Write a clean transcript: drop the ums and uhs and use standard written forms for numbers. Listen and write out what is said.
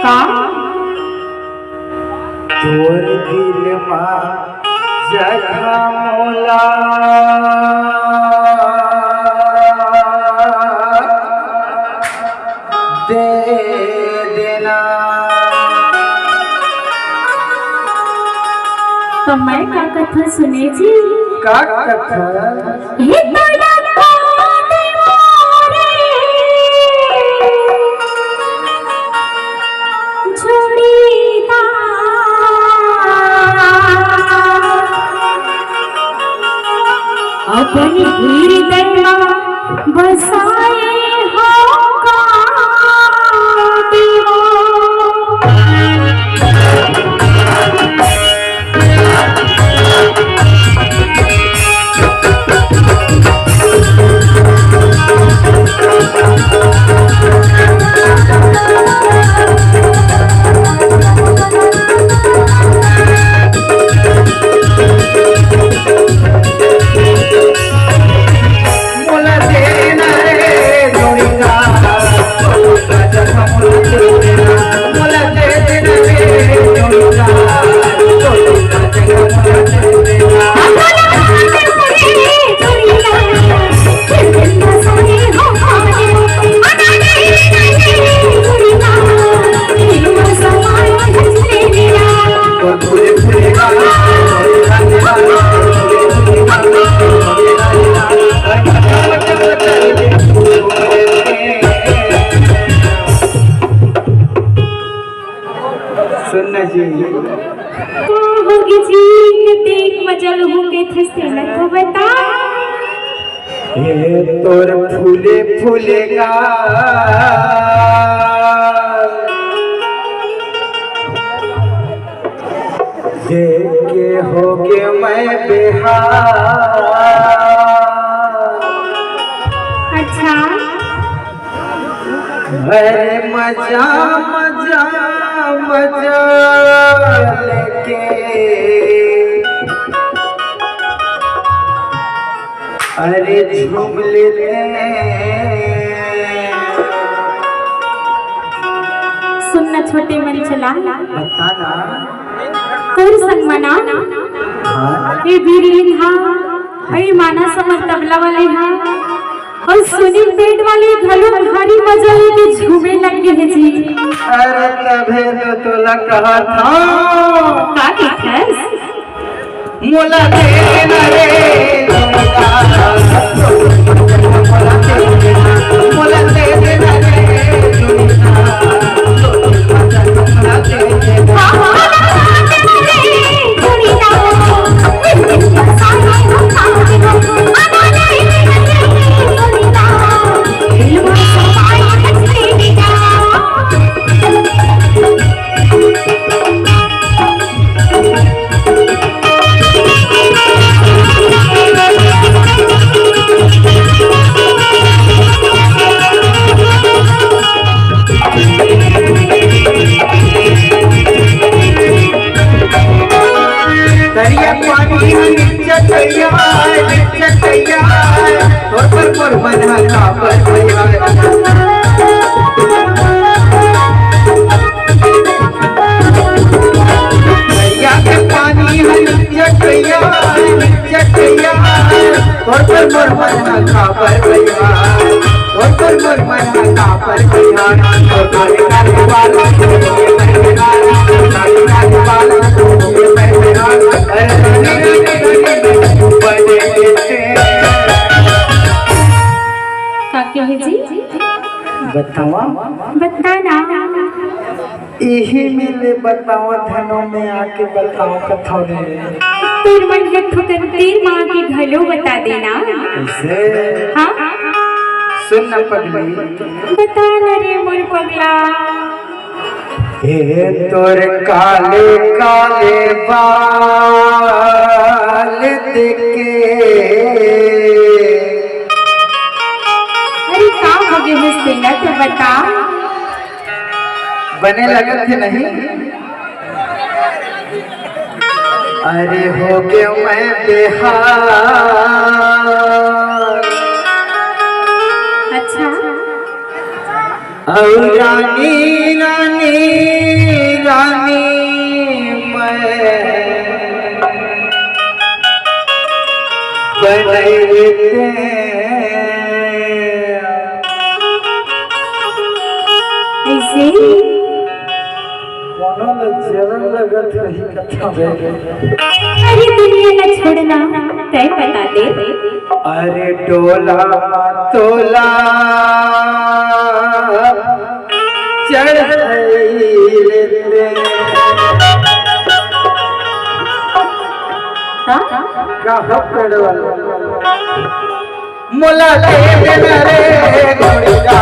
का तोर दिल मां जगह मोला दे देना। तो मैं का कथा सुने जी। का कथा? हे तोड़ा अपने हृदय में बसाए हो सुनना जी होगी जी देख मजल होंगे थसे न तो बता। ये तोर फूले फूलेगा के होगे मैं बेहार। अच्छा अरे मजा मजा मजा लेके अरे झूम लेते सुनना छोटे मन चला बताना कर संग मना ये बीरलीन हा अरे माना समर तबला वाले हा और सुनील पेट वाले घलों भारी मजा लेके झूमे लगे हैं जी। अरे तभे तो तोला कहा था का कहस मोला देना रे मोला दे देना रे बतावा बताना यही मिले बताओ धनों में आके बताओ कथा रे तेर मन है ठुकर तेर माँ के घलो बता देना। कैसे? हाँ सुन न पगली बताना रे मोर पगला। हे तोर काले काले बाल देखे अरे का हो गए हंसतेला तो बता। बने लगत थे नहीं अरे हो गया मैं बेहार। अच्छा और रानी रानी नहीं देते ऐसे कोनो न जलन लगत रही कथा में। अरे दुनिया न छोड़ना तय बता दे। अरे डोला तोला चढ़ैले रे कहाँ पेड़वल मोला ले रे गोरिया